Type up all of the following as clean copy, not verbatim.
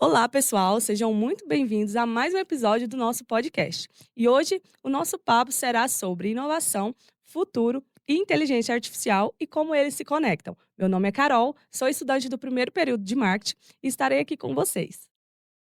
Olá, pessoal, sejam muito bem-vindos a mais um episódio do nosso podcast. E hoje o nosso papo será sobre inovação, futuro e inteligência artificial e como eles se conectam. Meu nome é Carol, sou estudante do primeiro período de marketing e estarei aqui com vocês.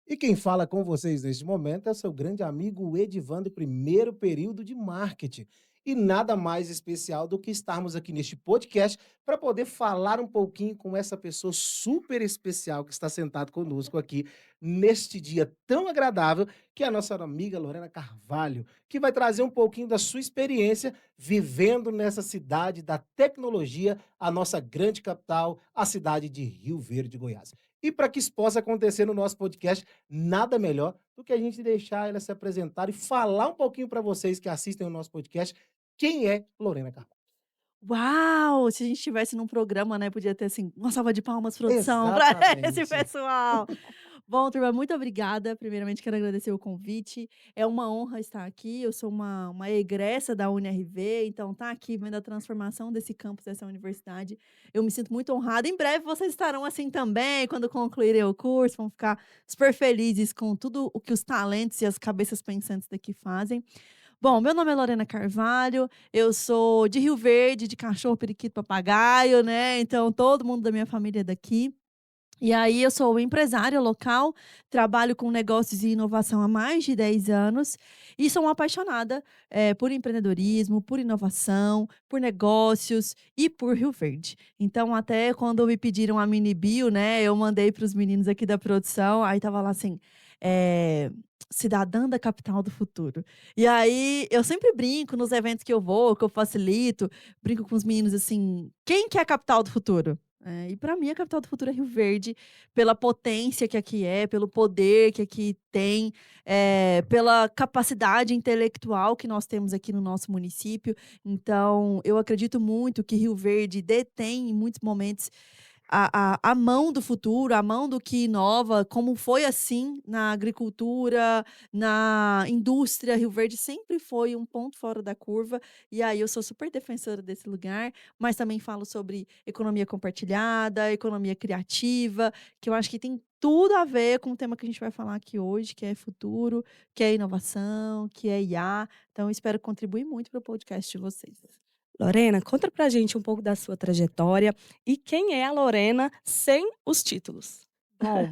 E quem fala com vocês neste momento é o seu grande amigo Edivan, do primeiro período de marketing. E nada mais especial do que estarmos aqui neste podcast para poder falar um pouquinho com essa pessoa super especial que está sentado conosco aqui neste dia tão agradável, que é a nossa amiga Lorena Carvalho, que vai trazer um pouquinho da sua experiência vivendo nessa cidade da tecnologia, a nossa grande capital, a cidade de Rio Verde, Goiás. E para que isso possa acontecer no nosso podcast, nada melhor do que a gente deixar ela se apresentar e falar um pouquinho para vocês que assistem o nosso podcast, quem é Lorena Carvalho. Uau! Se a gente estivesse num programa, né, podia ter, assim, uma salva de palmas, produção, pra esse Exatamente. pessoal. Bom, turma, muito obrigada. Primeiramente, quero agradecer o convite. É uma honra estar aqui. Eu sou uma egressa da UniRV, então tá aqui vendo a transformação desse campus, dessa universidade. Eu me sinto muito honrada. Em breve vocês estarão assim também, quando concluírem o curso, vão ficar super felizes com tudo o que os talentos e as cabeças pensantes daqui fazem. Bom, meu nome é Lorena Carvalho, eu sou de Rio Verde, de cachorro, periquito, papagaio, né, então todo mundo da minha família é daqui. E aí eu sou empresária local, trabalho com negócios e inovação há mais de 10 anos e sou uma apaixonada, por empreendedorismo, por inovação, por negócios e por Rio Verde. Então até quando me pediram a mini bio, né, eu mandei para os meninos aqui da produção, aí estava lá assim, eh, cidadã da capital do futuro. E aí eu sempre brinco nos eventos que eu vou, que eu facilito, brinco com os meninos assim: "Quem que é a capital do futuro?" E para mim a capital do futuro é Rio Verde, pela potência que aqui é, pelo poder que aqui tem, pela capacidade intelectual que nós temos aqui no nosso município. Então, eu acredito muito que Rio Verde detém, em muitos momentos, a mão do futuro, a mão do que inova, como foi assim na agricultura, na indústria. Rio Verde sempre foi um ponto fora da curva, e aí eu sou super defensora desse lugar, mas também falo sobre economia compartilhada, economia criativa, que eu acho que tem tudo a ver com o tema que a gente vai falar aqui hoje, que é futuro, que é inovação, que é IA. Então, eu espero contribuir muito para o podcast de vocês. Lorena, conta pra gente um pouco da sua trajetória e quem é a Lorena sem os títulos. Bom,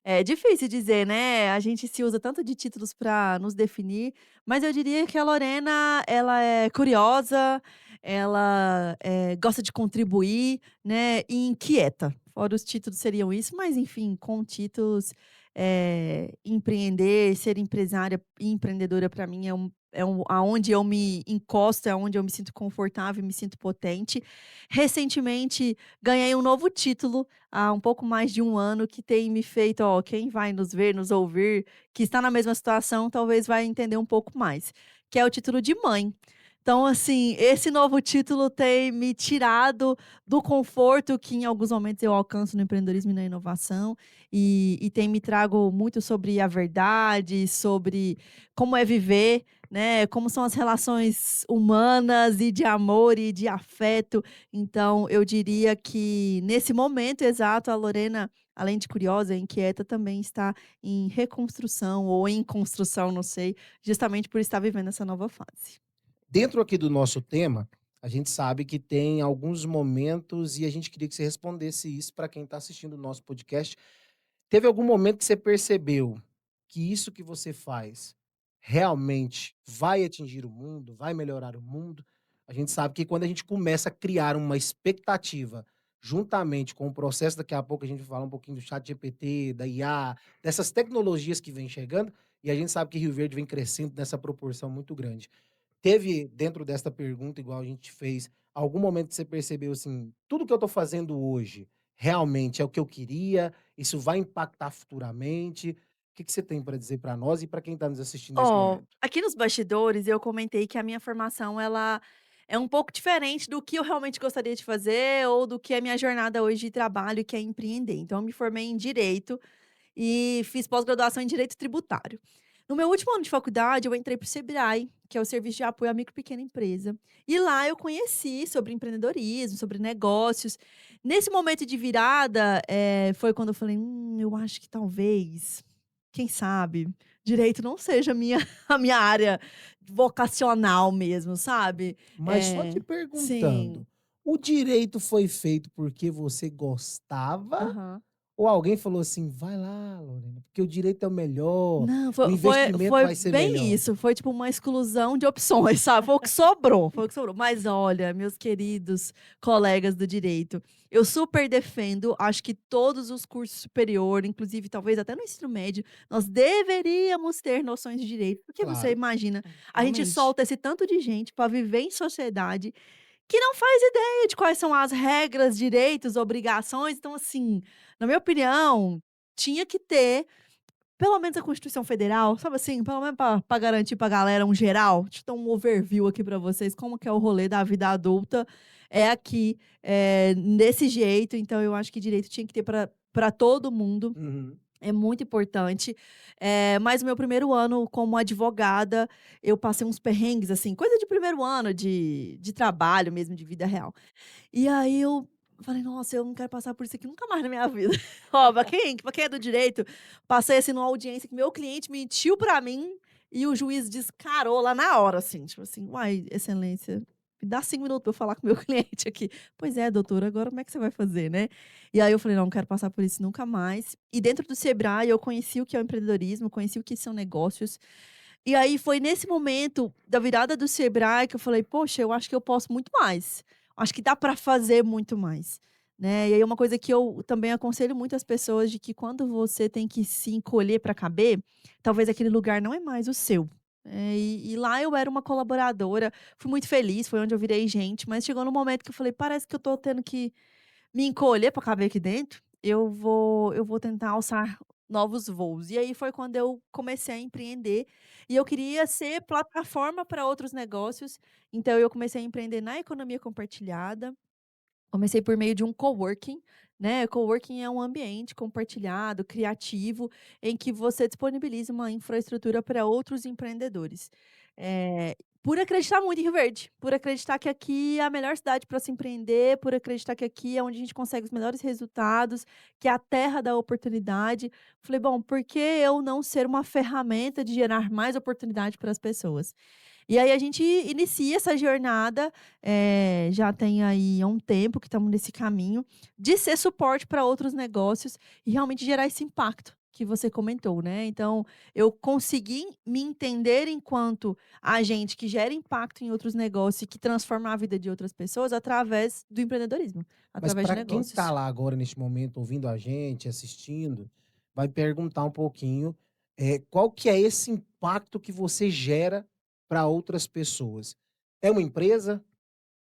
é difícil dizer, né, a gente se usa tanto de títulos para nos definir, mas eu diria que a Lorena, ela é curiosa, ela, gosta de contribuir, né, e inquieta. Fora os títulos seriam isso, mas enfim, com títulos, empreender, ser empresária e empreendedora para mim é aonde eu me encosto, é onde eu me sinto confortável, me sinto potente. Recentemente ganhei um novo título há um pouco mais de um ano que tem me feito, ó, quem vai nos ver, nos ouvir, que está na mesma situação, talvez vai entender um pouco mais, que é o título de mãe. Então, assim, esse novo título tem me tirado do conforto que em alguns momentos eu alcanço no empreendedorismo e na inovação, e tem me trago muito sobre a verdade, sobre como é viver, né, como são as relações humanas e de amor e de afeto. Então, eu diria que nesse momento exato, a Lorena, além de curiosa e inquieta, também está em reconstrução ou em construção, não sei, justamente por estar vivendo essa nova fase. Dentro aqui do nosso tema, a gente sabe que tem alguns momentos e a gente queria que você respondesse isso para quem está assistindo o nosso podcast. Teve algum momento que você percebeu que isso que você faz realmente vai atingir o mundo, vai melhorar o mundo? A gente sabe que quando a gente começa a criar uma expectativa, juntamente com o processo, daqui a pouco a gente vai falar um pouquinho do ChatGPT, da IA, dessas tecnologias que vêm chegando, e a gente sabe que Rio Verde vem crescendo nessa proporção muito grande. Teve dentro desta pergunta, igual a gente fez, algum momento que você percebeu assim: "Tudo que eu estou fazendo hoje, realmente é o que eu queria? Isso vai impactar futuramente?" O que que você tem para dizer para nós e para quem está nos assistindo nesse Ó, momento? aqui nos bastidores eu comentei que a minha formação ela é um pouco diferente do que eu realmente gostaria de fazer ou do que é a minha jornada hoje de trabalho, que é empreender. Então eu me formei em direito e fiz pós-graduação em direito tributário. No meu último ano de faculdade, eu entrei para o Sebrae, que é o Serviço de Apoio à Micro e Pequena Empresa. E lá eu conheci sobre empreendedorismo, sobre negócios. Nesse momento de virada, foi quando eu falei: eu acho que talvez, quem sabe, direito não seja a minha a minha área vocacional mesmo, sabe?" Mas só te Sim. perguntando, o direito foi feito porque você gostava Aham. ou alguém falou assim: "Vai lá, Lorena, porque o direito é o melhor, Não, o foi foi investimento foi vai ser bem melhor"? isso, foi tipo uma exclusão de opções, sabe, foi o que sobrou, foi o que sobrou. Mas olha, meus queridos colegas do direito, eu super defendo, acho que todos os cursos superior, inclusive talvez até no ensino médio, nós deveríamos ter noções de direito, porque você Claro, imagina, a gente Realmente. solta esse tanto de gente para viver em sociedade, que não faz ideia de quais são as regras, direitos, obrigações, então assim, na minha opinião, tinha que ter pelo menos a Constituição Federal, sabe assim, pelo menos pra garantir pra galera um geral. Deixa eu dar um overview aqui pra vocês, como que é o rolê da vida adulta, é aqui, desse jeito, então eu acho que direito tinha que ter pra todo mundo, uhum. é muito importante. Mas o meu primeiro ano como advogada, eu passei uns perrengues, assim, coisa de primeiro ano de trabalho mesmo, de vida real. E aí eu falei: "Nossa, eu não quero passar por isso aqui nunca mais na minha vida". Ó, pra quem é do direito, passei, assim, numa audiência que meu cliente mentiu pra mim e o juiz descarou lá na hora, assim, tipo assim: "Uai, excelência, me dá 5 minutos pra eu falar com o meu cliente aqui". "Pois é, doutora, agora como é que você vai fazer, né?". E aí eu falei: "Não, não quero passar por isso nunca mais". E dentro do Sebrae eu conheci o que é o empreendedorismo, conheci o que são negócios. E aí foi nesse momento da virada do Sebrae que eu falei: "Poxa, eu acho que eu posso muito mais. Acho que dá para fazer muito mais", né. E aí uma coisa que eu também aconselho muito as pessoas de que quando você tem que se encolher para caber, talvez aquele lugar não é mais o seu. E lá eu era uma colaboradora, fui muito feliz, foi onde eu virei gente, mas chegou num momento que eu falei: "Parece que eu tô tendo que me encolher para caber aqui dentro, eu vou tentar alçar novos voos". E aí foi quando eu comecei a empreender, e eu queria ser plataforma para outros negócios, então eu comecei a empreender na economia compartilhada, comecei por meio de um coworking, né, coworking é um ambiente compartilhado, criativo, em que você disponibiliza uma infraestrutura para outros empreendedores. Por acreditar muito em Rio Verde, por acreditar que aqui é a melhor cidade para se empreender, por acreditar que aqui é onde a gente consegue os melhores resultados, que é a terra da oportunidade. Falei: "Bom, por que eu não ser uma ferramenta de gerar mais oportunidade para as pessoas?". E aí a gente inicia essa jornada, já tem aí um tempo que estamos nesse caminho, de ser suporte para outros negócios e realmente gerar esse impacto que você comentou, né. Então, eu consegui me entender enquanto agente que gera impacto em outros negócios e que transforma a vida de outras pessoas através do empreendedorismo, Mas através de para quem está negócios. lá agora neste momento ouvindo a gente, assistindo, vai perguntar um pouquinho, qual que é esse impacto que você gera para outras pessoas? É uma empresa?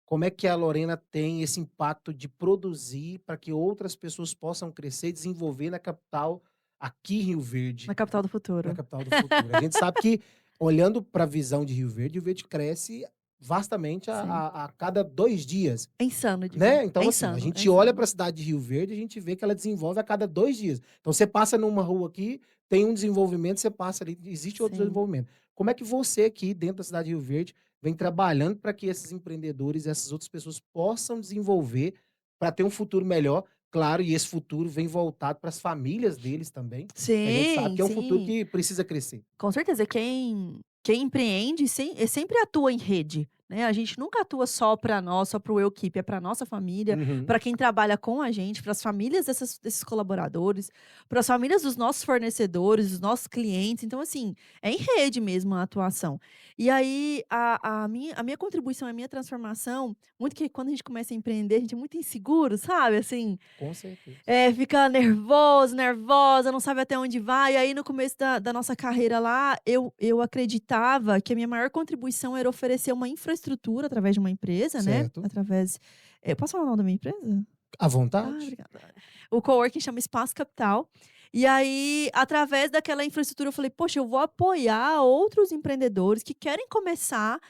Como é que a Lorena tem esse impacto de produzir para que outras pessoas possam crescer e desenvolver na capital, aqui em Rio Na Verde, capital do na futuro. capital do futuro? A gente sabe que, olhando para a visão de Rio Verde cresce vastamente a Sim. a a cada 2 dias. É insano de ver. Né, É então assim, a insano, é gente olha insano. para a cidade de Rio Verde, a gente vê que ela desenvolve a cada 2 dias. Então você passa numa rua aqui, tem um desenvolvimento, você passa ali, existe outro Sim. desenvolvimento. Como é que você aqui dentro da cidade de Rio Verde, vem trabalhando para que esses empreendedores, essas outras pessoas possam desenvolver, para ter um futuro melhor, claro, e esse futuro vem voltado para as famílias deles também, que a gente sabe Sim, que é um futuro sim. que precisa crescer. Com certeza, quem empreende sempre atua em rede, né, a gente nunca atua só para nós, só para o equipe, é para nossa família, Uhum. para quem trabalha com a gente, para as famílias desses colaboradores, para as famílias dos nossos fornecedores, dos nossos clientes, então assim, é em rede mesmo a atuação. E aí a minha contribuição, a minha transformação, muito que quando a gente começa a empreender, a gente é muito inseguro, sabe, assim, Com certeza. fica nervoso, nervosa, não sabe até onde vai. E aí, no começo da nossa carreira lá, eu acreditava que a minha maior contribuição era oferecer uma infraestrutura através de uma empresa, né, Certo. através posso falar o nome da minha empresa? À Ah, vontade. obrigada. O coworking chama Espaço Capital. E aí, através daquela infraestrutura, eu falei: "Poxa, eu vou apoiar outros empreendedores que querem começar,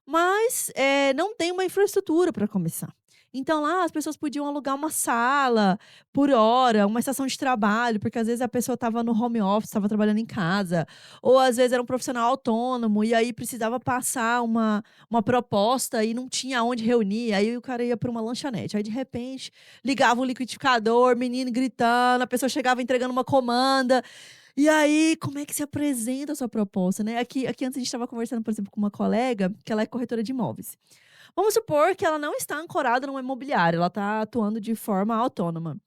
mas, não tem uma infraestrutura para começar". Então lá as pessoas podiam alugar uma sala por hora, uma estação de trabalho, porque às vezes a pessoa estava no home office, estava trabalhando em casa, ou às vezes era um profissional autônomo e aí precisava passar uma proposta e não tinha onde reunir, aí o cara ia para uma lanchonete. Aí de repente ligava o liquidificador, menino gritando, a pessoa chegava entregando uma comanda. E aí, como é que se apresenta a sua proposta, né? Aqui antes a gente estava conversando, por exemplo, com uma colega, que ela é corretora de imóveis. Vamos supor que ela não está ancorada numa imobiliária, ela está atuando de forma autônoma.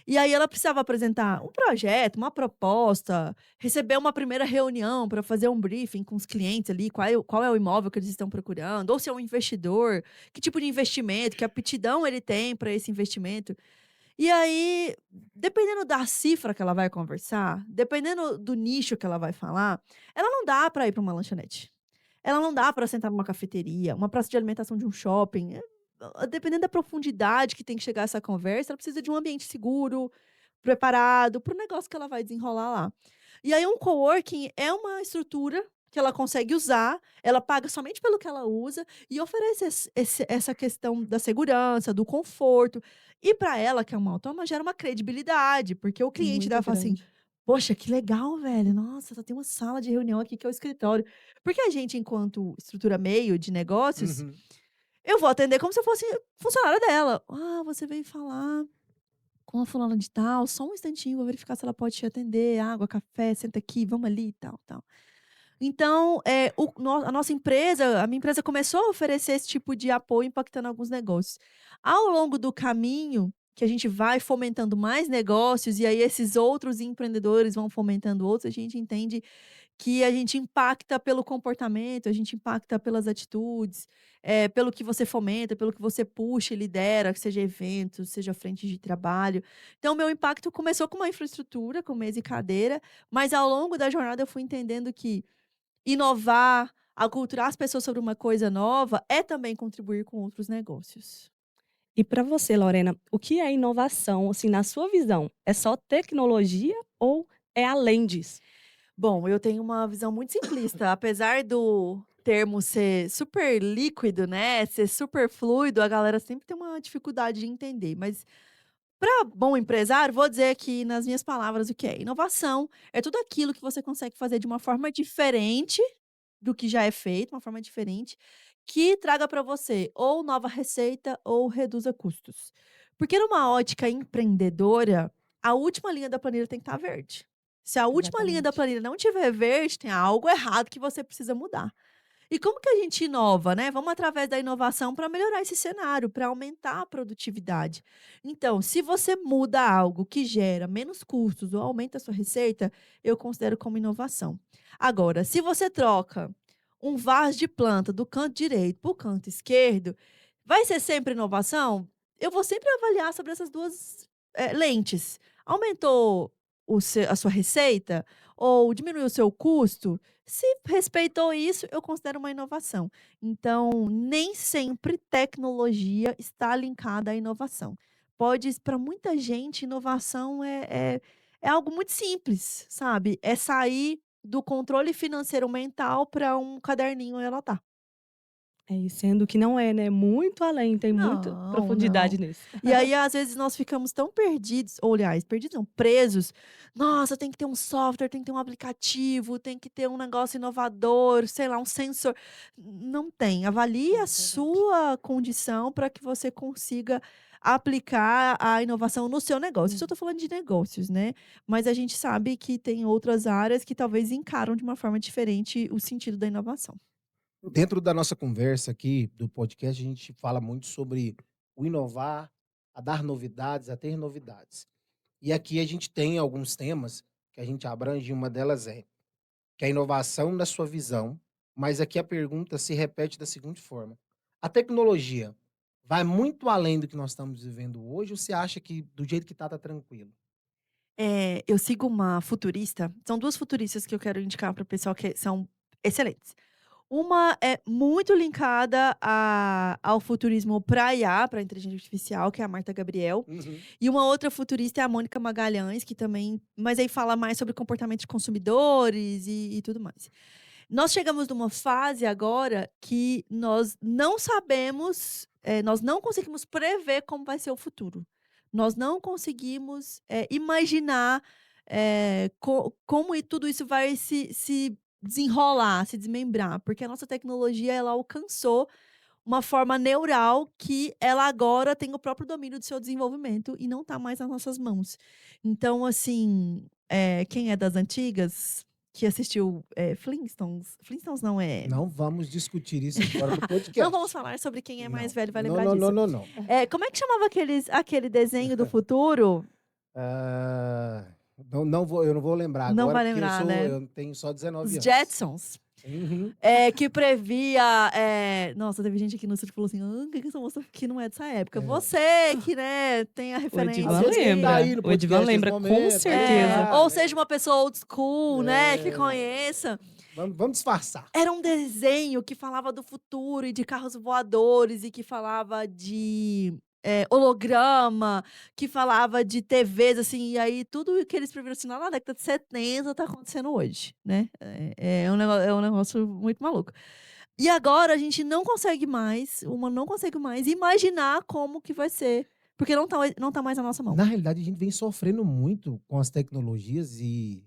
E aí ela precisava apresentar um projeto, uma proposta, receber uma primeira reunião para fazer um briefing com os clientes ali, qual é o imóvel que eles estão procurando, ou se é um investidor, que tipo de investimento, que aptidão ele tem para esse investimento. E aí, dependendo da cifra que ela vai conversar, dependendo do nicho que ela vai falar, ela não dá para ir para uma lanchonete. Ela não dá para sentar numa cafeteria, uma praça de alimentação de um shopping. Dependendo da profundidade que tem que chegar essa conversa, ela precisa de um ambiente seguro, preparado para o negócio que ela vai desenrolar lá. E aí um coworking é uma estrutura que ela consegue usar, ela paga somente pelo que ela usa e oferece essa questão da segurança, do conforto. E para ela, que é uma autônoma, gera uma credibilidade, porque o cliente Muito dela fala assim: grande. poxa, que legal, velho. Nossa, só tem uma sala de reunião aqui que é o escritório. Porque a gente, enquanto estrutura meio de negócios, Uhum. eu vou atender como se eu fosse funcionária dela. Ah, você veio falar com a fulana de tal, só um instantinho, vou verificar se ela pode te atender. Água, café, senta aqui, vamos ali e tal, tal. Então, a nossa empresa, a minha empresa começou a oferecer esse tipo de apoio impactando alguns negócios. Ao longo do caminho, que a gente vai fomentando mais negócios e aí esses outros empreendedores vão fomentando outros, a gente entende que a gente impacta pelo comportamento, a gente impacta pelas atitudes, pelo que você fomenta, pelo que você puxa e lidera, seja eventos, seja frente de trabalho. Então, o meu impacto começou com uma infraestrutura, com mesa e cadeira, mas ao longo da jornada eu fui entendendo que inovar, aculturar as pessoas sobre uma coisa nova, é também contribuir com outros negócios. E para você, Lorena, o que é inovação, assim, na sua visão? É só tecnologia ou é além disso? Bom, eu tenho uma visão muito simplista, apesar do termo ser super líquido, né, ser super fluido, a galera sempre tem uma dificuldade de entender, mas para bom empresário, vou dizer aqui nas minhas palavras o que é. Inovação é tudo aquilo que você consegue fazer de uma forma diferente do que já é feito, uma forma diferente, que traga para você ou nova receita ou reduza custos. Porque numa ótica empreendedora, a última linha da planilha tem que estar verde. Se a última linha da Exatamente. planilha não tiver verde, tem algo errado que você precisa mudar. E como que a gente inova, né? Vamos através da inovação para melhorar esse cenário, para aumentar a produtividade. Então, se você muda algo que gera menos custos ou aumenta a sua receita, eu considero como inovação. Agora, se você troca um vaso de planta do canto direito para o canto esquerdo, vai ser sempre inovação? Eu vou sempre avaliar sobre essas duas lentes. Aumentou a sua receita ou diminuiu o seu custo? Se respeitou isso, eu considero uma inovação. Então, nem sempre tecnologia está linkada à inovação. Pode, para muita gente, inovação é algo muito simples, sabe? É sair do controle financeiro mental para um caderninho e anotar. É, e sendo que não é, né, muito além, tem muita Não, profundidade não. nisso. E aí, às vezes, nós ficamos tão perdidos, ou aliás, perdidos não, presos. Nossa, tem que ter um software, tem que ter um aplicativo, tem que ter um negócio inovador, sei lá, um sensor. Não tem. Avalie a É verdade. sua condição para que você consiga aplicar a inovação no seu negócio. Isso eu Uhum. estou falando de negócios, né? Mas a gente sabe que tem outras áreas que talvez encaram de uma forma diferente o sentido da inovação. Dentro da nossa conversa aqui, do podcast, a gente fala muito sobre o inovar, a dar novidades, a ter novidades. E aqui a gente tem alguns temas que a gente abrange, e uma delas é que é a inovação na sua visão, mas aqui a pergunta se repete da seguinte forma: a tecnologia vai muito além do que nós estamos vivendo hoje ou você acha que do jeito que tá tranquilo? Eu sigo uma futurista, são 2 futuristas que eu quero indicar para o pessoal que são excelentes. Uma é muito linkada ao futurismo para IA, para inteligência artificial, que é a Marta Gabriel, Uhum. e uma outra futurista é a Mônica Magalhães, que também mas aí fala mais sobre comportamento de consumidores e tudo mais. Nós chegamos numa fase agora que nós não sabemos, nós não conseguimos prever como vai ser o futuro. Nós não conseguimos, imaginar, como tudo isso vai se desenrolar, se desmembrar, porque a nossa tecnologia ela alcançou uma forma neural que ela agora tem o próprio domínio do seu desenvolvimento e não está mais nas nossas mãos. Então, assim, quem é das antigas, que assistiu, Flintstones não é. Não vamos discutir isso agora no podcast. Não vamos falar sobre quem é mais Não. velho, vai Não, lembrar não, disso. não, não. Como é que chamava aquele desenho do futuro? Ah, eu não vou lembrar Não agora, vai porque lembrar, né? eu tenho só 19 Os anos. Jetsons. Uhum. Que previa. Nossa, teve gente aqui no círculo que falou assim: que essa moça que não é dessa época. Você que, né, tem a O referência. Edivan Às vezes quem tá aí lembra. no O Edivan podcast nesse lembra, com momento, certeza. Ou seja, uma pessoa old school, né, que É. conheça. Vamos disfarçar. Era um desenho que falava do futuro e de carros voadores e que falava de holograma, que falava de TVs, assim, e aí tudo que eles previram assim, lá na década de 70 tá acontecendo hoje, né? É um negócio muito maluco. E agora a gente não consegue mais, o humano não consegue mais imaginar como que vai ser, porque não tá mais na nossa mão. Na realidade, a gente vem sofrendo muito com as tecnologias e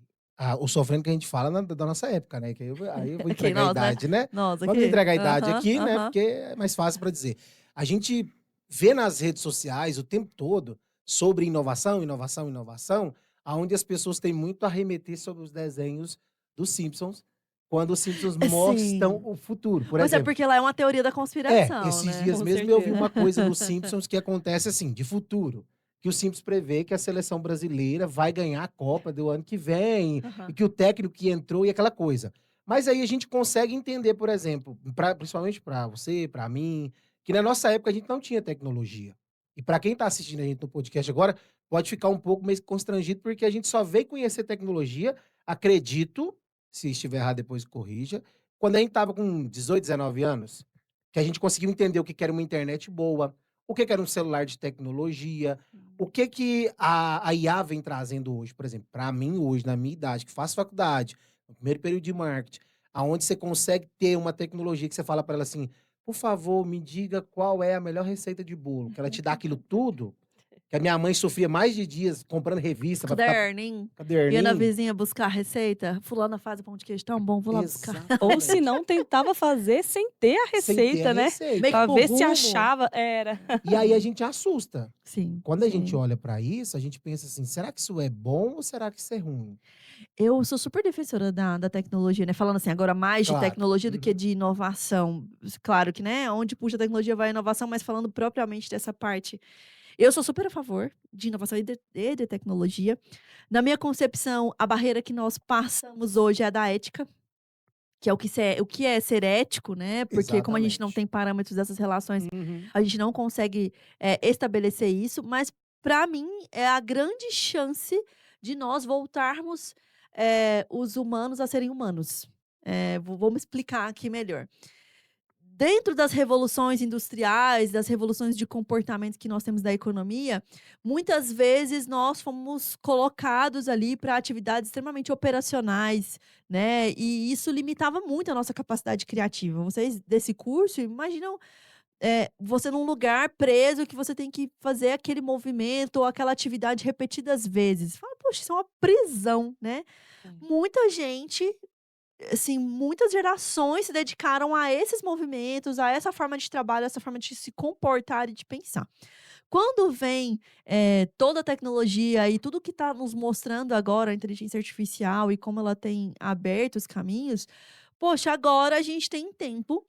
o sofrendo que a gente fala da nossa época, né? Que aí eu vou Aqui, entregar a nós, né? idade, né? Nós Vamos aqui. entregar a idade Aham, aqui, né? aham. Porque é mais fácil para dizer. A gente vê nas redes sociais o tempo todo sobre inovação, inovação, inovação, aonde as pessoas têm muito a remeter sobre os desenhos dos Simpsons, quando os Simpsons mostram Sim. o futuro. Por Mas é exemplo, porque lá é uma teoria da conspiração, esses né? dias Com mesmo eu vi certeza. uma coisa dos Simpsons que acontece assim, de futuro. Que o Simpsons prevê que a seleção brasileira vai ganhar a Copa do ano que vem, Aham. e que o técnico que entrou e aquela coisa. Mas aí a gente consegue entender, por exemplo, principalmente para você, para mim, que na nossa época a gente não tinha tecnologia. E para quem está assistindo a gente no podcast agora, pode ficar um pouco meio constrangido, porque a gente só veio conhecer tecnologia, acredito, se estiver errado depois corrija, quando a gente estava com 18, 19 anos, que a gente conseguiu entender o que que era uma internet boa, o que que era um celular de tecnologia, o que que a IA vem trazendo hoje. Por exemplo, para mim hoje, na minha idade, que faço faculdade, no primeiro período de marketing, aonde você consegue ter uma tecnologia que você fala para ela assim: por favor, me diga qual é a melhor receita de bolo, que ela te dá aquilo tudo, que a minha mãe sofria mais de dias comprando revista para ficar Caderninho. Ia na caderninho. vizinha buscar a receita. Fulana faz o pão de queijo tão bom, vou lá buscar. Ou se não, tentava fazer sem ter a Sem ter receita, a né? receita. Meio Pra que ver por se rumo. achava. Era. E aí a gente assusta. Sim. Quando a gente sim. olha para isso, a gente pensa assim: será que isso é bom ou será que isso é ruim? Eu sou super defensora da tecnologia, né? Falando assim, agora mais de Claro. tecnologia do que Uhum. de inovação. Claro que, né? Onde puxa a tecnologia vai a inovação, mas falando propriamente dessa parte. Eu sou super a favor de inovação e de tecnologia. Na minha concepção, a barreira que nós passamos hoje é a da ética, que é o que é ser ético, né? Porque como a gente não Exatamente. tem parâmetros dessas relações, Uhum. a gente não consegue estabelecer isso, mas para mim é a grande chance de nós voltarmos os humanos a serem humanos. Vou me explicar aqui melhor. Dentro das revoluções industriais, das revoluções de comportamento que nós temos da economia, muitas vezes nós fomos colocados ali para atividades extremamente operacionais, né? E isso limitava muito a nossa capacidade criativa. Vocês desse curso imaginam você num lugar preso que você tem que fazer aquele movimento ou aquela atividade repetidas vezes. Fala, poxa, isso é uma prisão, né? Sim. Muita gente, assim, muitas gerações se dedicaram a esses movimentos, a essa forma de trabalho, essa forma de se comportar e de pensar. Quando vem toda a tecnologia e tudo que está nos mostrando agora, a inteligência artificial e como ela tem aberto os caminhos, poxa, agora a gente tem tempo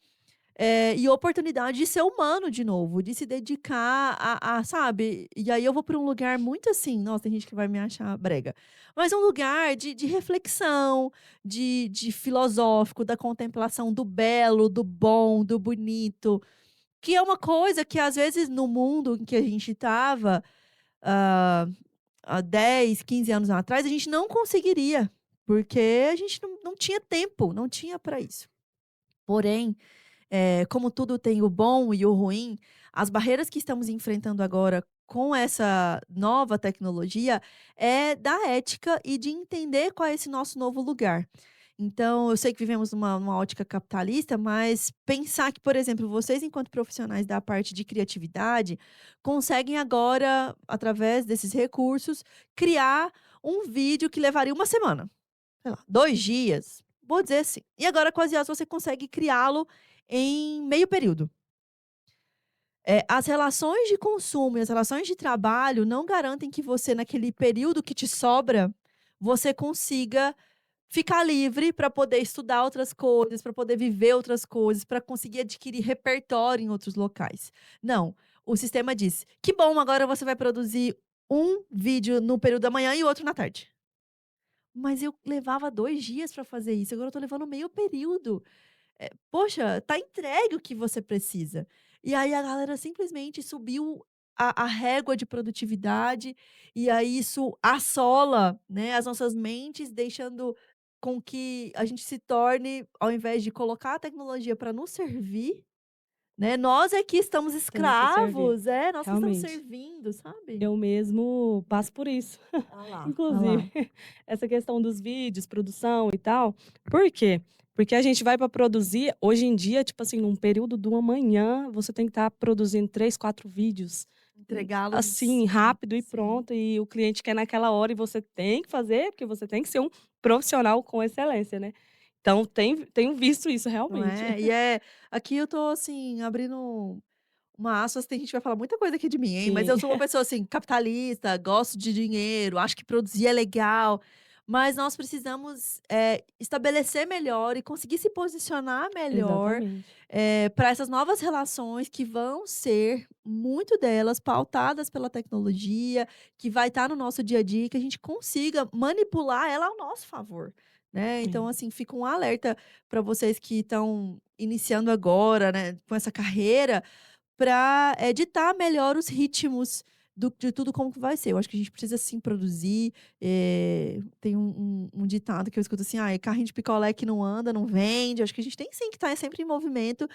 e oportunidade de ser humano de novo, de se dedicar sabe? E aí eu vou para um lugar muito assim, nossa, tem gente que vai me achar brega, mas um lugar de reflexão, de filosófico, da contemplação do belo, do bom, do bonito, que é uma coisa que às vezes no mundo em que a gente estava há 10, 15 anos atrás, a gente não conseguiria, porque a gente não tinha tempo, não tinha para isso. Porém, como tudo tem o bom e o ruim, as barreiras que estamos enfrentando agora com essa nova tecnologia é da ética e de entender qual é esse nosso novo lugar. Então, eu sei que vivemos numa ótica capitalista, mas pensar que, por exemplo, vocês, enquanto profissionais da parte de criatividade, conseguem agora, através desses recursos, criar um vídeo que levaria uma semana, sei lá, 2 dias, vou dizer assim. E agora com as IAs você consegue criá-lo em meio período. As relações de consumo e as relações de trabalho não garantem que você, naquele período que te sobra, você consiga ficar livre para poder estudar outras coisas, para poder viver outras coisas, para conseguir adquirir repertório em outros locais. Não, o sistema diz: "Que bom, agora você vai produzir um vídeo no período da manhã e outro na tarde". Mas eu levava 2 dias para fazer isso, agora eu tô levando meio período. Poxa, tá entregue o que você precisa. E aí a galera simplesmente subiu a régua de produtividade, e aí isso assola, né, as nossas mentes, deixando com que a gente se torne, ao invés de colocar a tecnologia para nos servir, né, nós é que estamos Temos que servir. escravos, nós que estamos Realmente. servindo, sabe. Eu mesmo passo por isso. Ah lá, ah Inclusive, lá. essa questão dos vídeos, produção e tal. Por quê? Porque a gente vai para produzir, hoje em dia, tipo assim, num período de uma manhã, você tem que estar produzindo 3, 4 vídeos, Entregá-los, assim, rápido e sim. pronto, e o cliente quer naquela hora e você tem que fazer, porque você tem que ser um profissional com excelência, né. Então tenho visto isso Não realmente. é? Aqui eu tô, assim, abrindo uma aspas, tem gente que vai falar muita coisa aqui de mim, hein, mas Sim, eu sou uma pessoa, assim, capitalista, gosto de dinheiro, acho que produzir é legal, mas nós precisamos, estabelecer melhor e conseguir se posicionar melhor, exatamente. para essas novas relações que vão ser, muito delas, pautadas pela tecnologia, que vai estar no nosso dia a dia e que a gente consiga manipular ela ao nosso favor, né. Então, É. assim, fica um alerta para vocês que estão iniciando agora, né, com essa carreira, para ditar melhor os ritmos de tudo como que vai ser. Eu acho que a gente precisa sim produzir, tem um ditado que eu escuto assim: "Ai, carrinho de picolé que não anda, não vende". Acho que a gente tem sim que estar sempre em movimento,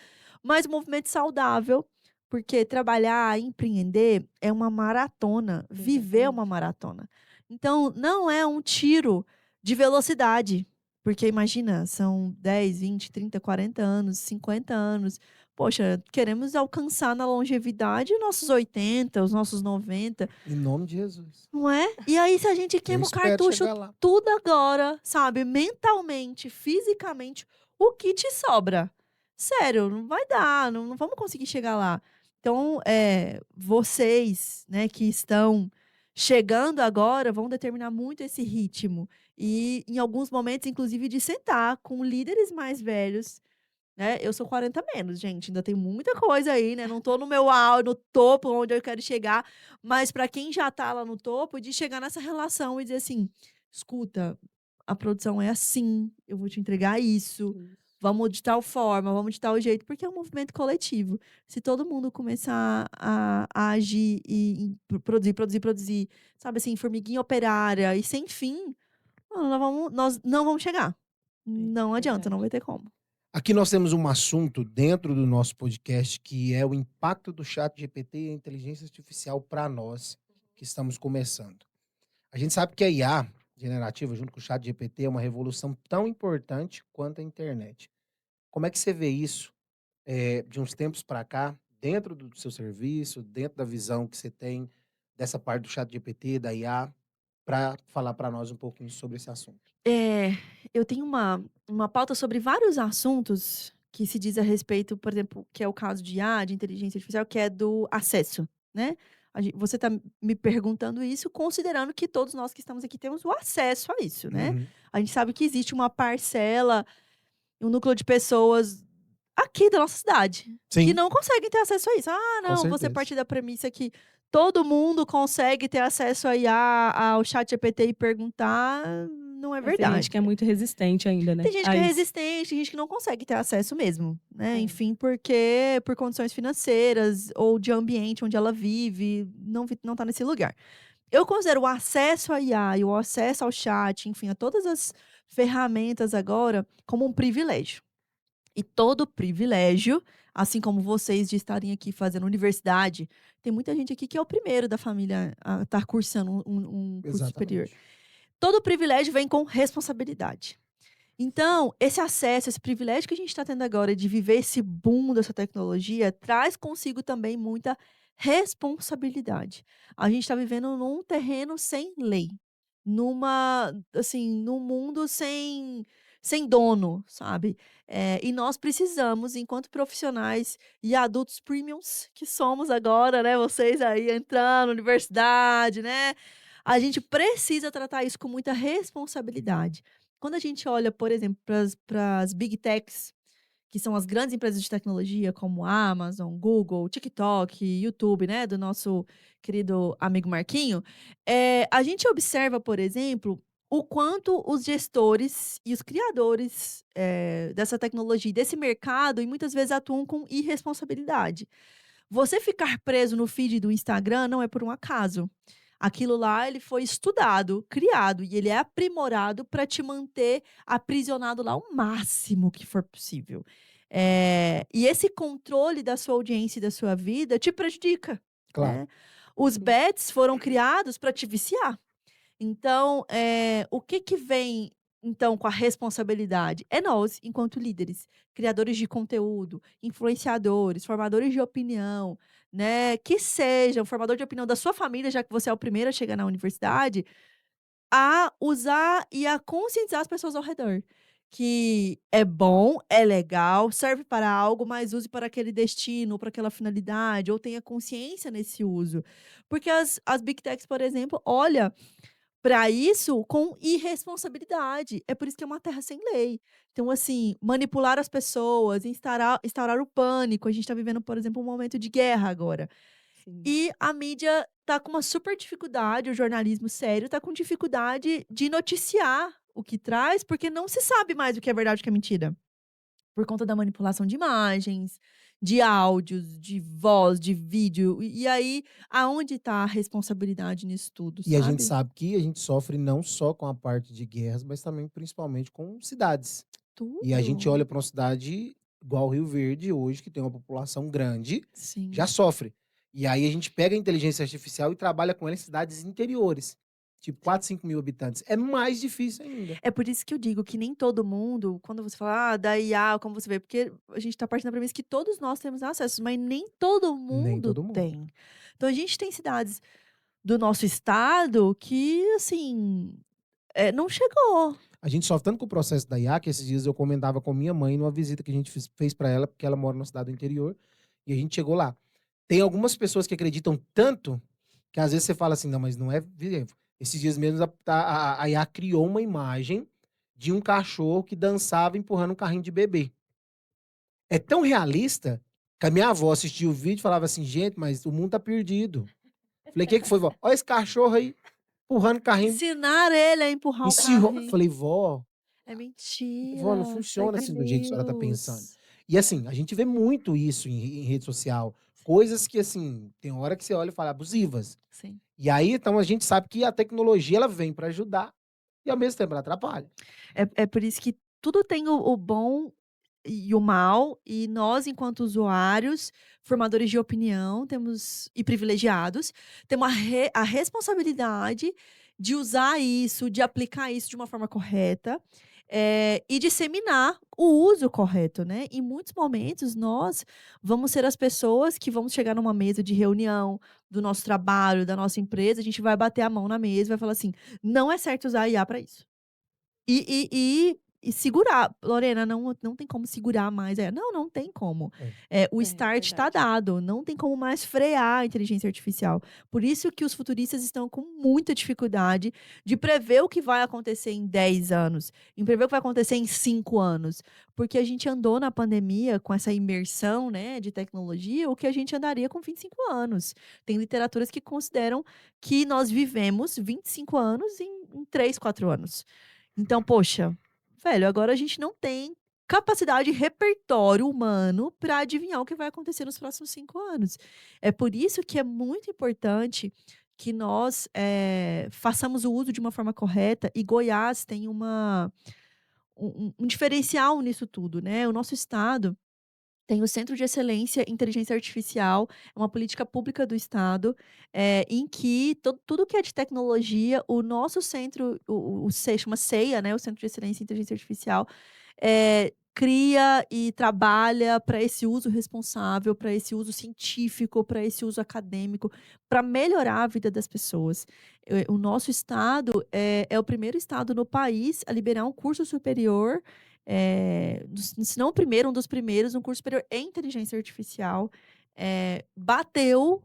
mas um movimento saudável, porque trabalhar, empreender é uma maratona, viver é uma Exatamente. maratona. Então não é um tiro de velocidade, porque imagina, são 10, 20, 30, 40 anos, 50 anos. Poxa, queremos alcançar na longevidade os nossos 80, os nossos 90, Em nome de Jesus. não é? E aí se a gente Eu queima o espero cartucho chegar lá. tudo agora, sabe, mentalmente, fisicamente, o que te sobra? Sério, não vai dar, não vamos conseguir chegar lá. Então, vocês, né, que estão chegando agora, vão determinar muito esse ritmo. E em alguns momentos, inclusive, de sentar com líderes mais velhos, né, eu sou 40 menos, gente, ainda tem muita coisa aí, né, não tô no meu no topo onde eu quero chegar, mas para quem já tá lá no topo, de chegar nessa relação e dizer assim: "Escuta, a produção é assim, eu vou te entregar isso, Isso. vamos de tal forma, vamos de tal jeito", porque é um movimento coletivo. Se todo mundo começar a agir e produzir, produzir, produzir, sabe assim, formiguinha operária e sem fim, mano, nós não vamos chegar. É, Não adianta, não verdade. vai ter como. Aqui nós temos um assunto dentro do nosso podcast que é o impacto do chat GPT e a inteligência artificial para nós que estamos começando. A gente sabe que a IA generativa, junto com o chat GPT, é uma revolução tão importante quanto a internet. Como é que você vê isso de uns tempos para cá, dentro do seu serviço, dentro da visão que você tem dessa parte do chat GPT, da IA, para falar para nós um pouquinho sobre esse assunto? É, eu tenho uma pauta sobre vários assuntos que se diz a respeito, por exemplo, que é o caso de IA, de inteligência artificial, que é do acesso, né. Você está me perguntando isso considerando que todos nós que estamos aqui temos o acesso a isso, né. Uhum. A gente sabe que existe uma parcela, um núcleo de pessoas aqui da nossa cidade, que Sim, não conseguem ter acesso a isso. "Ah, com não, você certeza. partir da premissa que todo mundo consegue ter acesso a IA, ao ChatGPT e perguntar", não é Mas tem gente verdade. que é muito resistente ainda, Tem né, gente que a é isso. resistente, tem gente que não consegue ter acesso mesmo, né, É, enfim, porque por condições financeiras ou de ambiente onde ela vive, não tá nesse lugar. Eu considero o acesso à IA e o acesso ao chat, enfim, a todas as ferramentas agora, como um privilégio. E todo privilégio, assim como vocês de estarem aqui fazendo universidade, tem muita gente aqui que é o primeiro da família a estar cursando um curso superior. Exatamente. Todo privilégio vem com responsabilidade. Então, esse acesso, esse privilégio que a gente está tendo agora de viver esse boom dessa tecnologia, traz consigo também muita responsabilidade. A gente está vivendo num terreno sem lei, num mundo sem dono, sabe? E nós precisamos, enquanto profissionais e adultos premiums que somos agora, né? Vocês aí entrando na universidade, né? A gente precisa tratar isso com muita responsabilidade. Quando a gente olha, por exemplo, para as big techs, que são as grandes empresas de tecnologia, como Amazon, Google, TikTok, YouTube, né, do nosso querido amigo Marquinho, a gente observa, por exemplo, o quanto os gestores e os criadores dessa tecnologia, desse mercado, e muitas vezes atuam com irresponsabilidade. Você ficar preso no feed do Instagram não é por um acaso. Aquilo lá, ele foi estudado, criado e ele é aprimorado para te manter aprisionado lá o máximo que for possível. E esse controle da sua audiência e da sua vida te prejudica, Claro. né. Os Sim. bets foram criados para te viciar. Então, o que que vem, então, com a responsabilidade? É nós, enquanto líderes, criadores de conteúdo, influenciadores, formadores de opinião, né, que seja um formador de opinião da sua família, já que você é o primeiro a chegar na universidade, a usar e a conscientizar as pessoas ao redor. Que é bom, é legal, serve para algo, mas use para aquele destino, ou para aquela finalidade, ou tenha consciência nesse uso. Porque as Big Techs, por exemplo, olha para isso com irresponsabilidade. É por isso que é uma terra sem lei. Então, assim, manipular as pessoas, instaurar o pânico. A gente está vivendo, por exemplo, um momento de guerra agora. Sim. E a mídia tá com uma super dificuldade, o jornalismo sério tá com dificuldade de noticiar o que traz, porque não se sabe mais o que é verdade e o que é mentira. Por conta da manipulação de imagens, de áudios, de voz, de vídeo. E aí, aonde está a responsabilidade nisso tudo, E a gente sabe? sabe que a gente sofre não só com a parte de guerras, mas também principalmente com cidades. E a gente Tudo. olha para uma cidade igual Rio Verde hoje, que tem uma população grande, já Sim. sofre. E aí a gente pega a inteligência artificial e trabalha com ela em cidades interiores, tipo 4, 5 mil habitantes. É mais difícil ainda. É por isso que eu digo que nem todo mundo, quando você fala, da IA, como você vê, porque a gente está partindo da premissa que todos nós temos acesso, mas nem todo Nem mundo todo mundo. tem. Então a gente tem cidades do nosso estado que, assim, não chegou. A gente sofre tanto com o processo da IA, que esses dias eu comentava com minha mãe numa visita que a gente fez para ela, porque ela mora numa cidade do interior, e a gente chegou lá. Tem algumas pessoas que acreditam tanto, que às vezes você fala assim: "Não, mas não é vivo". Esses dias mesmo a IA criou uma imagem de um cachorro que dançava empurrando um carrinho de bebê. É tão realista, que a minha avó assistia o vídeo e falava assim: "Gente, mas o mundo tá perdido". Falei: "Que foi, vó?". "Olha esse cachorro aí, empurrando carrinho". Ensinar ele a empurrar o Ensinou. carrinho. Falei: "Vó, É vó, não mentira, funciona fake assim do jeito que a senhora tá pensando". news. E assim, a gente vê muito isso em rede social, coisas que assim, tem hora que você olha e fala abusivas. Sim. E aí, então a gente sabe que a tecnologia ela vem para ajudar e ao mesmo tempo ela atrapalha. É por isso que tudo tem o bom e o mal, e nós, enquanto usuários, formadores de opinião, temos e privilegiados, temos a responsabilidade de usar isso, de aplicar isso de uma forma correta, e disseminar o uso correto, né. Em muitos momentos, nós vamos ser as pessoas que vamos chegar numa mesa de reunião do nosso trabalho, da nossa empresa, a gente vai bater a mão na mesa e vai falar assim: "Não é certo usar a IA para isso". E segurar. Lorena, não tem como segurar mais. Não, não tem como. É. O É start está verdade. dado, não tem como mais frear a inteligência artificial. Por isso que os futuristas estão com muita dificuldade de prever o que vai acontecer em 10 anos, em prever o que vai acontecer em 5 anos, porque a gente andou na pandemia com essa imersão, né, de tecnologia, o que a gente andaria com 25 anos. Tem literaturas que consideram que nós vivemos 25 anos em 3, 4 anos. Então, poxa, velho, agora a gente não tem capacidade, repertório humano para adivinhar o que vai acontecer nos próximos 5 anos. É por isso que é muito importante que nós, façamos o uso de uma forma correta, e Goiás tem um diferencial nisso tudo, né. O nosso estado Tem o Centro de Excelência em Inteligência Artificial, é uma política pública do estado, em que tudo que é de tecnologia, o nosso centro, chama CEIA, né, o Centro de Excelência em Inteligência Artificial, cria e trabalha para esse uso responsável, para esse uso científico, para esse uso acadêmico, para melhorar a vida das pessoas. O nosso estado é o primeiro estado no país a liberar um curso superior, se não o primeiro, um dos primeiros, um curso superior em inteligência artificial. Bateu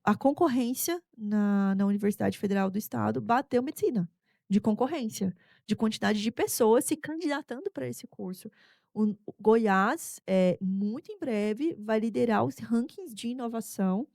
a concorrência na Universidade Federal do Estado, bateu medicina, de concorrência, de quantidade de pessoas se candidatando para esse curso. O Goiás, muito em breve, vai liderar os rankings de inovação,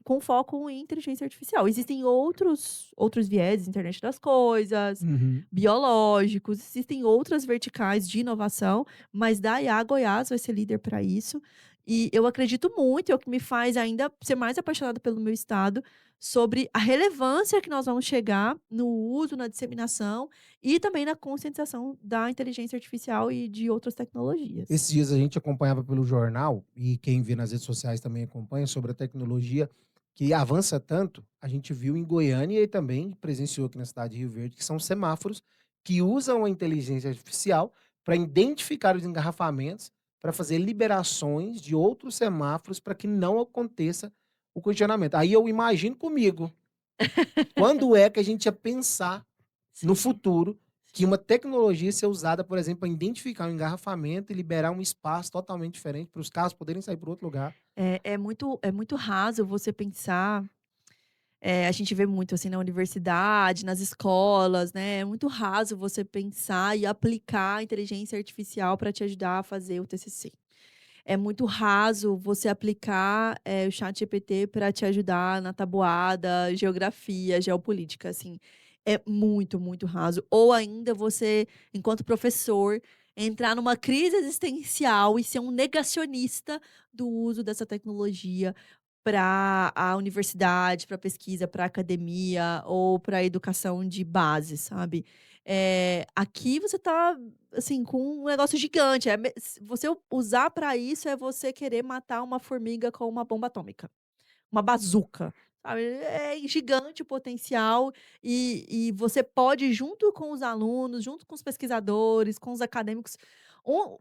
com foco em inteligência artificial. Existem outros vieses, internet das coisas, Uhum. biológicos, existem outras verticais de inovação, mas da IA Goiás vai ser líder para isso. E eu acredito muito, é o que me faz ainda ser mais apaixonada pelo meu estado, sobre a relevância que nós vamos chegar no uso, na disseminação e também na conscientização da inteligência artificial e de outras tecnologias. Esses dias a gente acompanhava pelo jornal, e quem vê nas redes sociais também acompanha, sobre a tecnologia que avança tanto. A gente viu em Goiânia e também presenciou aqui na cidade de Rio Verde, que são semáforos que usam a inteligência artificial para identificar os engarrafamentos, para fazer liberações de outros semáforos para que não aconteça o congestionamento. Aí eu imagino comigo, quando é que a gente ia pensar no Sim, futuro que sim. uma tecnologia ser usada, por exemplo, para identificar um engarrafamento e liberar um espaço totalmente diferente para os carros poderem sair para outro lugar. É muito raso você pensar. A gente vê muito, assim, na universidade, nas escolas, né, é muito raso você pensar e aplicar a inteligência artificial para te ajudar a fazer o TCC. É muito raso você aplicar, o ChatGPT para te ajudar na tabuada, geografia, geopolítica, assim, é muito, muito raso. Ou ainda você, enquanto professor, entrar numa crise existencial e ser um negacionista do uso dessa tecnologia para a universidade, para pesquisa, para academia ou para educação de base, sabe. Aqui você tá, assim, com um negócio gigante, você usar para isso é você querer matar uma formiga com uma bomba atômica, uma bazuca, sabe. É gigante o potencial e você pode, junto com os alunos, junto com os pesquisadores, com os acadêmicos,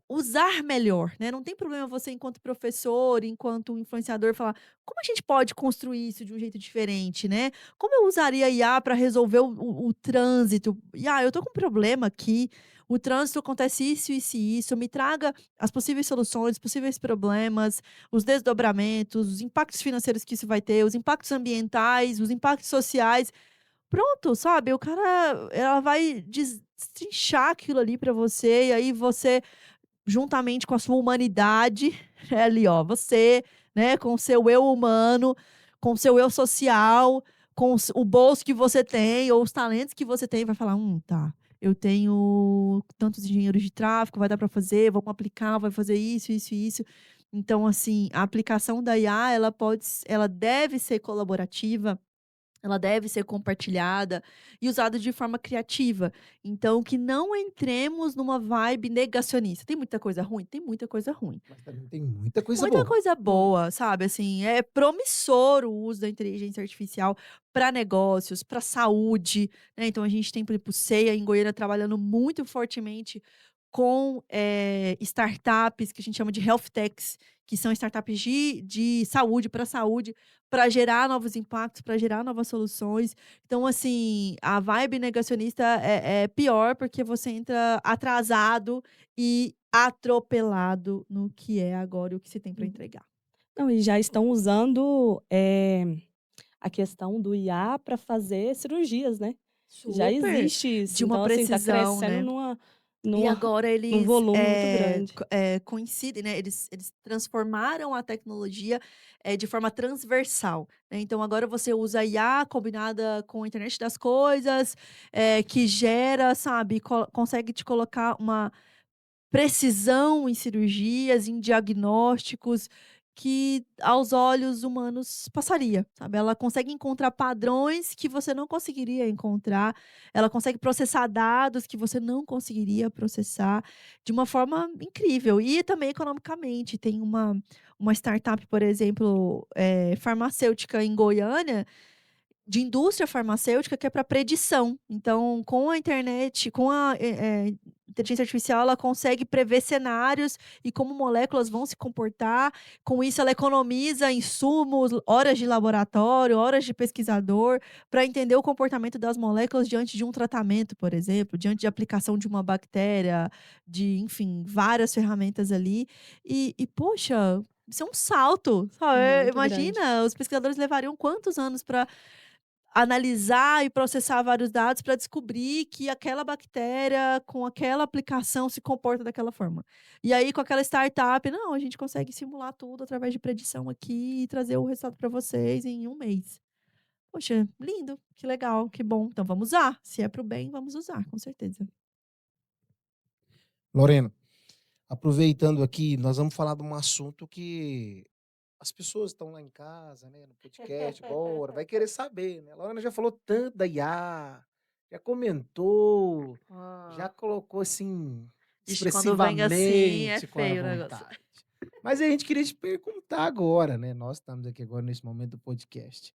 usar melhor, né. Não tem problema você, enquanto professor, enquanto influenciador, falar: "Como a gente pode construir isso de um jeito diferente, né? Como eu usaria IA para resolver o trânsito? IA, eu tô com um problema aqui, o trânsito acontece isso, isso e isso, me traga as possíveis soluções, os possíveis problemas, os desdobramentos, os impactos financeiros que isso vai ter, os impactos ambientais, os impactos sociais". Pronto, sabe, ela vai destrinchar aquilo ali para você, e aí você, juntamente com a sua humanidade, é ali, ó, você, né, com o seu eu humano, com o seu eu social, com o bolso que você tem ou os talentos que você tem, vai falar: tá, eu tenho tantos engenheiros de tráfego, vai dar para fazer, vamos aplicar, vai fazer isso, isso e isso". Então, assim, a aplicação da IA, ela deve ser colaborativa, ela deve ser compartilhada e usada de forma criativa. Então, que não entremos numa vibe negacionista. Tem muita coisa ruim? Tem muita coisa ruim. Mas também tem muita coisa Muita boa. coisa Muito. boa, sabe, assim, é promissor o uso da inteligência artificial para negócios, para saúde, né, então a gente tem, por exemplo, o CEIA em Goiânia trabalhando muito fortemente com, startups que a gente chama de health techs, que são startups de saúde, para gerar novos impactos, para gerar novas soluções. Então, assim, a vibe negacionista é pior, porque você entra atrasado e atropelado no que é agora e o que se tem para Uhum. entregar. Não, e já estão usando, a questão do IA para fazer cirurgias, né. Já Super, existe isso, de uma então assim, tá precisão, crescendo né. E numa agora num eles, volume muito grande. coincidem, né, eles transformaram a tecnologia, de forma transversal, né, então agora você usa a IA combinada com a internet das coisas, que gera, sabe, consegue te colocar uma precisão em cirurgias, em diagnósticos, que aos olhos humanos passaria, sabe. Ela consegue encontrar padrões que você não conseguiria encontrar, ela consegue processar dados que você não conseguiria processar, de uma forma incrível. E também economicamente, tem uma startup, por exemplo, farmacêutica em Goiânia, de indústria farmacêutica, que é para predição. Então, com a internet, com a inteligência artificial, ela consegue prever cenários e como moléculas vão se comportar. Com isso, ela economiza insumos, horas de laboratório, horas de pesquisador, para entender o comportamento das moléculas diante de um tratamento, por exemplo, diante de aplicação de uma bactéria, de, enfim, várias ferramentas ali. Poxa, isso é um salto, sabe? Muito grande. Imagina, os pesquisadores levariam quantos anos para analisar e processar vários dados para descobrir que aquela bactéria, com aquela aplicação, se comporta daquela forma. E aí, com aquela startup, não, a gente consegue simular tudo através de predição aqui e trazer o resultado para vocês em um mês. Poxa, lindo, que legal, que bom. Então vamos usar. Se é para o bem, vamos usar, com certeza. Lorena, aproveitando aqui, nós vamos falar de um assunto que as pessoas estão lá em casa, né, no podcast agora, vai querer saber, né? A Lorena já falou tanto da IA, já comentou, já colocou assim, Ixi, quando vem assim, é expressivamente com a feio o negócio. vontade. Mas a gente queria te perguntar agora, né? Nós estamos aqui agora nesse momento do podcast.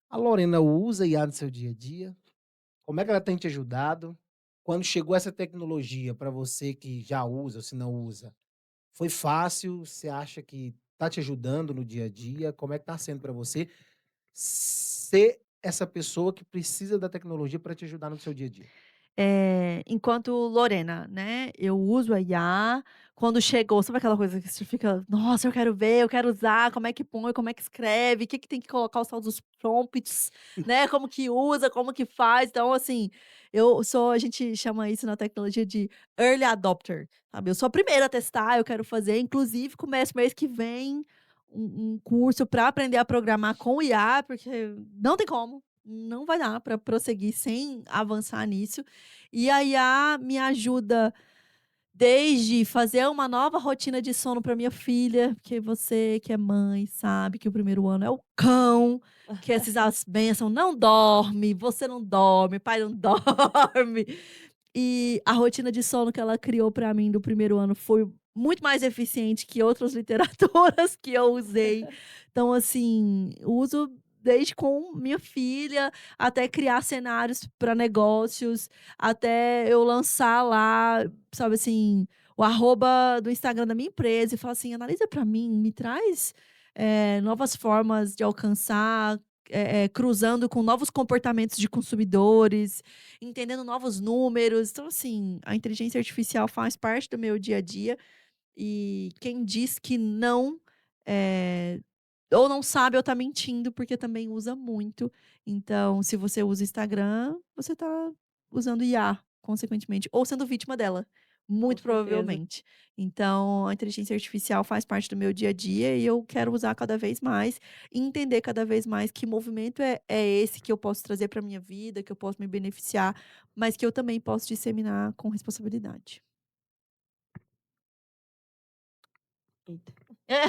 A Lorena usa IA no seu dia a dia? Como é que ela tem te ajudado? Quando chegou essa tecnologia para você que já usa ou se não usa, foi fácil? Você acha que tá te ajudando no dia a dia? Como é que tá sendo para você ser essa pessoa que precisa da tecnologia para te ajudar no seu dia a dia? Enquanto Lorena, né, eu uso a IA, quando chegou, sabe aquela coisa que você fica: "Nossa, eu quero ver, eu quero usar, como é que põe, como é que escreve, o que que tem que colocar os tal dos prompts, né, como que usa, como que faz". Então, assim, a gente chama isso na tecnologia de early adopter, sabe. Eu sou a primeira a testar, eu quero fazer, inclusive começo mês que vem um curso para aprender a programar com IA, porque não tem como, não vai dar para prosseguir sem avançar nisso. E a IA me ajuda desde fazer uma nova rotina de sono para minha filha, porque você que é mãe sabe que o primeiro ano é o cão, que esses as bênção, não dorme, você não dorme, pai não dorme. E a rotina de sono que ela criou para mim do primeiro ano foi muito mais eficiente que outras literaturas que eu usei. Então, assim, uso desde com minha filha, até criar cenários para negócios, até eu lançar lá, sabe assim, o arroba do Instagram da minha empresa e falar assim: "Analisa para mim, me traz, novas formas de alcançar, cruzando com novos comportamentos de consumidores, entendendo novos números". Então, assim, a inteligência artificial faz parte do meu dia a dia e quem diz que não, eh, ou não sabe ou tá mentindo, porque também usa muito. Então, se você usa Instagram, você tá usando IA, consequentemente, ou sendo vítima dela, Com muito certeza. provavelmente. Então, a inteligência artificial faz parte do meu dia a dia e eu quero usar cada vez mais e entender cada vez mais que movimento é esse que eu posso trazer para minha vida, que eu posso me beneficiar, mas que eu também posso disseminar com responsabilidade. Eita. É.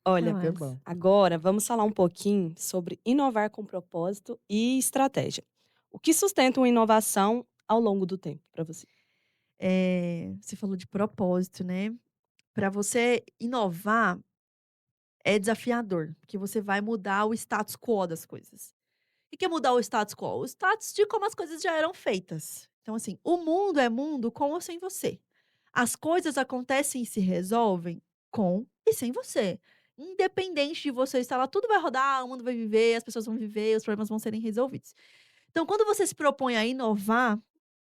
Olha, Muito Mas bom. agora vamos falar um pouquinho sobre inovar com propósito e estratégia. O que sustenta uma inovação ao longo do tempo para você? Você falou de propósito, né. Para você inovar é desafiador, porque você vai mudar o status quo das coisas. O que é mudar o status quo? O status de como as coisas já eram feitas. Então, assim, o mundo é mundo com ou sem você. As coisas acontecem e se resolvem com e sem você. Independente de você estar lá, tudo vai rodar, o mundo vai viver, as pessoas vão viver, os problemas vão serem resolvidos. Então, quando você se propõe a inovar,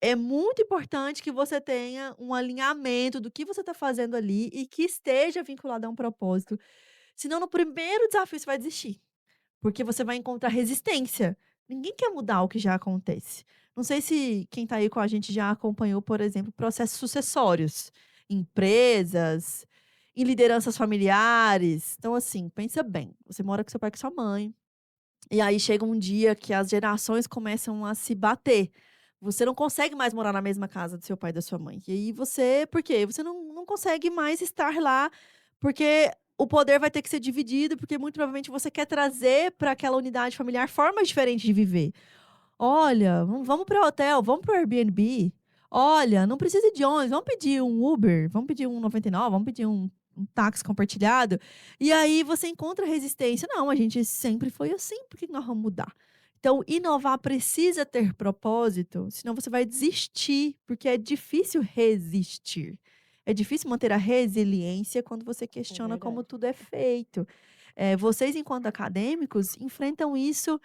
é muito importante que você tenha um alinhamento do que você está fazendo ali e que esteja vinculado a um propósito. Senão, no primeiro desafio, você vai desistir, porque você vai encontrar resistência. Ninguém quer mudar o que já acontece. Não sei se quem está aí com a gente já acompanhou, por exemplo, processos sucessórios, em empresas, em lideranças familiares. Então, assim, pensa bem: você mora com seu pai e com sua mãe, e aí chega um dia que as gerações começam a se bater. Você não consegue mais morar na mesma casa do seu pai e da sua mãe. E aí você por quê? Você não consegue mais estar lá, porque o poder vai ter que ser dividido, porque muito provavelmente você quer trazer para aquela unidade familiar formas diferentes de viver. Olha, vamos para o hotel, vamos para o Airbnb. Olha, não precisa de ônibus, vamos pedir um Uber, vamos pedir um 99, vamos pedir um táxi compartilhado. E aí você encontra resistência. Não, a gente sempre foi assim, por que nós vamos mudar? Então, inovar precisa ter propósito, senão você vai desistir, porque é difícil resistir. É difícil manter a resiliência quando você questiona como verdade. tudo é feito. Vocês, enquanto acadêmicos, enfrentam isso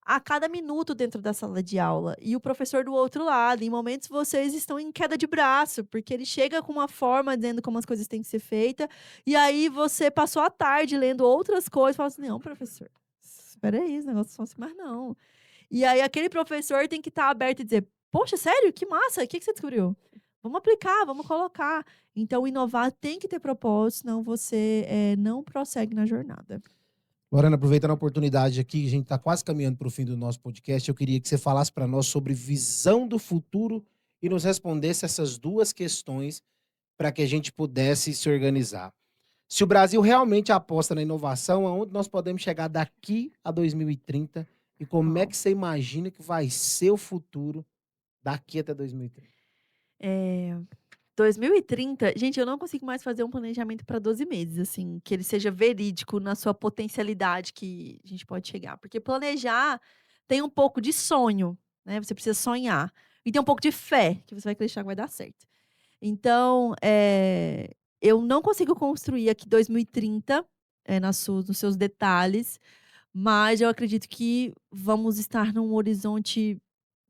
a cada minuto dentro da sala de aula. E o professor do outro lado, em momentos vocês estão em queda de braço, porque ele chega com uma forma dizendo como as coisas têm que ser feitas, e aí você passou a tarde lendo outras coisas, e fala assim: não, professor, espera aí, os negócios são assim, mas não. E aí aquele professor tem que estar aberto e dizer: poxa, sério? Que massa, o que você descobriu? Vamos aplicar, vamos colocar. Então, inovar tem que ter propósito, senão você não prossegue na jornada. Lorena, aproveitando a oportunidade aqui, a gente está quase caminhando para o fim do nosso podcast. Eu queria que você falasse para nós sobre visão do futuro e nos respondesse essas duas questões para que a gente pudesse se organizar. Se o Brasil realmente aposta na inovação, aonde nós podemos chegar daqui a 2030 e como é Uau. que você imagina que vai ser o futuro daqui até 2030? 2030, gente, eu não consigo mais fazer um planejamento para 12 meses, assim, que ele seja verídico na sua potencialidade que a gente pode chegar. Porque planejar tem um pouco de sonho, né? Você precisa sonhar. E tem um pouco de fé, que você vai acreditar que vai dar certo. Então, eu não consigo construir aqui 2030, nos seus detalhes, mas eu acredito que vamos estar num horizonte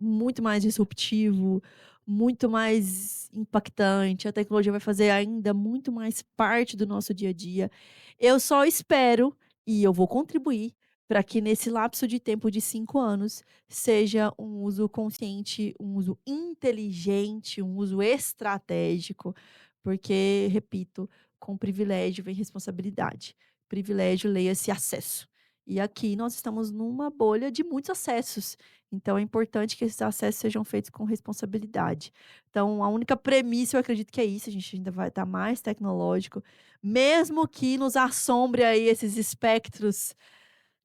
muito mais disruptivo, muito mais impactante. A tecnologia vai fazer ainda muito mais parte do nosso dia a dia. Eu só espero, e eu vou contribuir, para que nesse lapso de tempo de 5 anos seja um uso consciente, um uso inteligente, um uso estratégico, porque, repito, com privilégio vem responsabilidade. Privilégio, leia-se acesso. E aqui nós estamos numa bolha de muitos acessos. Então é importante que esses acessos sejam feitos com responsabilidade. Então, a única premissa, eu acredito que é isso, a gente ainda vai estar mais tecnológico, mesmo que nos assombre aí esses espectros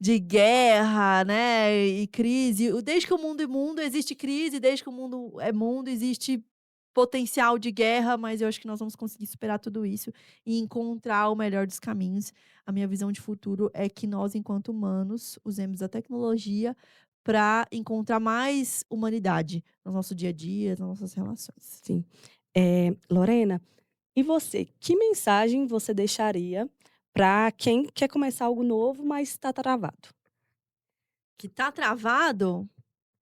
de guerra, né, e crise. Desde que o mundo é mundo, existe crise, desde que o mundo é mundo, existe potencial de guerra, mas eu acho que nós vamos conseguir superar tudo isso e encontrar o melhor dos caminhos. A minha visão de futuro é que nós, enquanto humanos, usemos a tecnologia para encontrar mais humanidade no nosso dia a dia, nas nossas relações. Sim. Lorena, e você? Que mensagem você deixaria para quem quer começar algo novo, mas está travado? Que tá travado?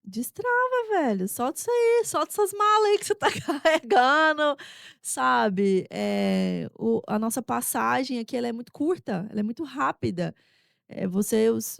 Destrava, velho. Solta isso aí, solta essas malas aí que você tá carregando, sabe? A nossa passagem aqui, ela é muito curta, ela é muito rápida.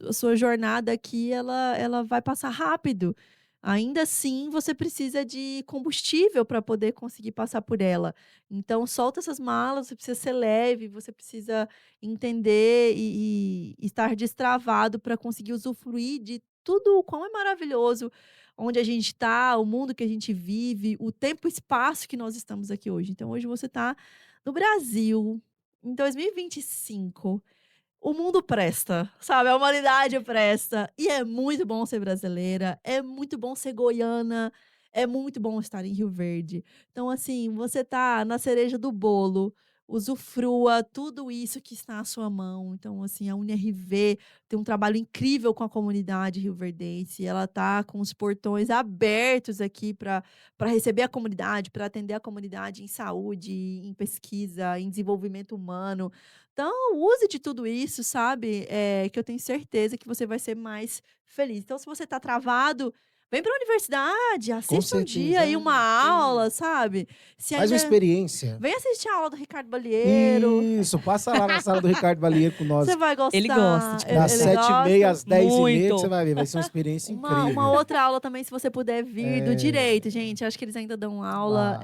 A sua jornada aqui, ela vai passar rápido. Ainda assim, você precisa de combustível para poder conseguir passar por ela. Então, solta essas malas, você precisa ser leve, você precisa entender e estar destravado para conseguir usufruir de tudo o quão é maravilhoso onde a gente está, o mundo que a gente vive, o tempo e espaço que nós estamos aqui hoje. Então, hoje você está no Brasil, em 2025. O mundo presta, sabe? A humanidade presta. E é muito bom ser brasileira, é muito bom ser goiana, é muito bom estar em Rio Verde. Então, assim, você tá na cereja do bolo, usufrua tudo isso que está à sua mão. Então, assim, a UniRV tem um trabalho incrível com a comunidade rioverdense. Ela tá com os portões abertos aqui para receber a comunidade, para atender a comunidade em saúde, em pesquisa, em desenvolvimento humano. Então, use de tudo isso, sabe, que eu tenho certeza que você vai ser mais feliz. Então, se você está travado, vem para a universidade, Com assista um dia certeza. aí uma aula, sabe. Se Faz uma ainda experiência. vem assistir a aula do Ricardo Balieiro, Isso, passa lá na sala do Ricardo Balieiro com nós. você vai Ele gosta gostar, de Das ele conversar. 7h30 gosta. às 10h30, que você Muito. vai ver. Vai ser uma experiência Uma incrível. outra aula também, se você puder vir, do É, direito, gente, acho que eles ainda dão aula, lá.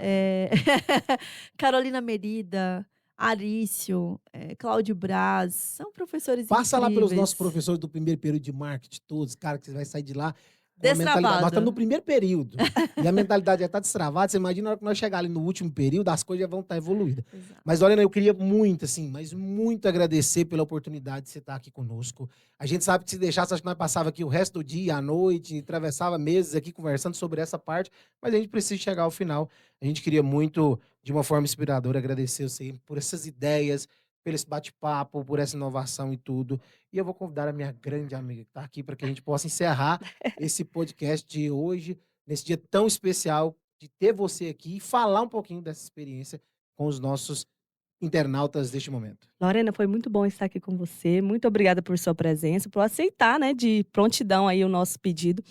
Carolina Merida, Arício, Cláudio Braz, são professores Passa lá pelos nossos incríveis. professores do primeiro período de marketing, todos, cara, que você vai sair de lá com a mentalidade. Nós estamos no Destravado. primeiro período. E a mentalidade já está destravada. Você imagina na hora que nós chegar ali no último período, as coisas já vão estar evoluídas. Exato. Mas, Lorena, eu queria muito, assim, mas muito agradecer pela oportunidade de você estar aqui conosco. A gente sabe que se deixasse, acho que nós passava aqui o resto do dia, à noite, atravessava meses aqui conversando sobre essa parte, mas a gente precisa chegar ao final. A gente queria muito, de uma forma inspiradora, agradecer você por essas ideias, pelo esse bate-papo, por essa inovação e tudo. E eu vou convidar a minha grande amiga que está aqui para que a gente possa encerrar esse podcast de hoje, nesse dia tão especial de ter você aqui e falar um pouquinho dessa experiência com os nossos internautas deste momento. Lorena, foi muito bom estar aqui com você. Muito obrigada por sua presença, por aceitar, né, de prontidão aí o nosso pedido.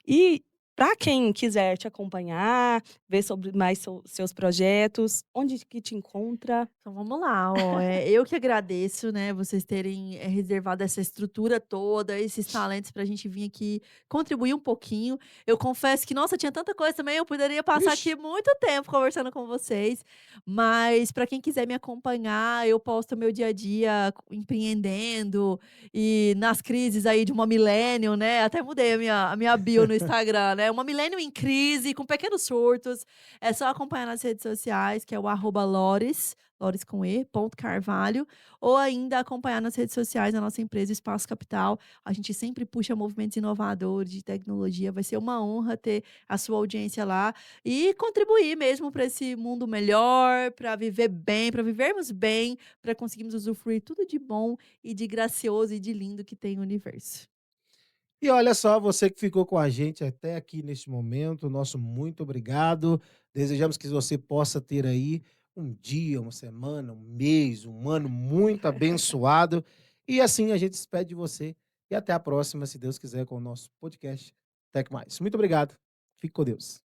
E para quem quiser te acompanhar, ver sobre mais seus projetos, onde que te encontra? Então vamos lá, ó, eu que agradeço, né, vocês terem, reservado essa estrutura toda, esses talentos para a gente vir aqui contribuir um pouquinho. Eu confesso que, nossa, tinha tanta coisa também, eu poderia passar Vixe, aqui muito tempo conversando com vocês, mas para quem quiser me acompanhar, eu posto meu dia a dia empreendendo e nas crises aí de uma millennial, né, até mudei a minha bio no Instagram, né, uma millennial em crise, com pequenos surtos. É só acompanhar nas redes sociais, que é o @lores, Lores com E, ponto Carvalho, ou ainda acompanhar nas redes sociais da nossa empresa Espaço Capital. A gente sempre puxa movimentos inovadores de tecnologia. Vai ser uma honra ter a sua audiência lá e contribuir mesmo para esse mundo melhor, para viver bem, para vivermos bem, para conseguirmos usufruir tudo de bom e de gracioso e de lindo que tem o universo. e olha só, você que ficou com a gente até aqui neste momento, nosso muito obrigado. Desejamos que você possa ter aí um dia, uma semana, um mês, um ano muito abençoado. E assim a gente se despede de você. E até a próxima, se Deus quiser, com o nosso podcast Tec Mais. Muito obrigado. Fique com Deus.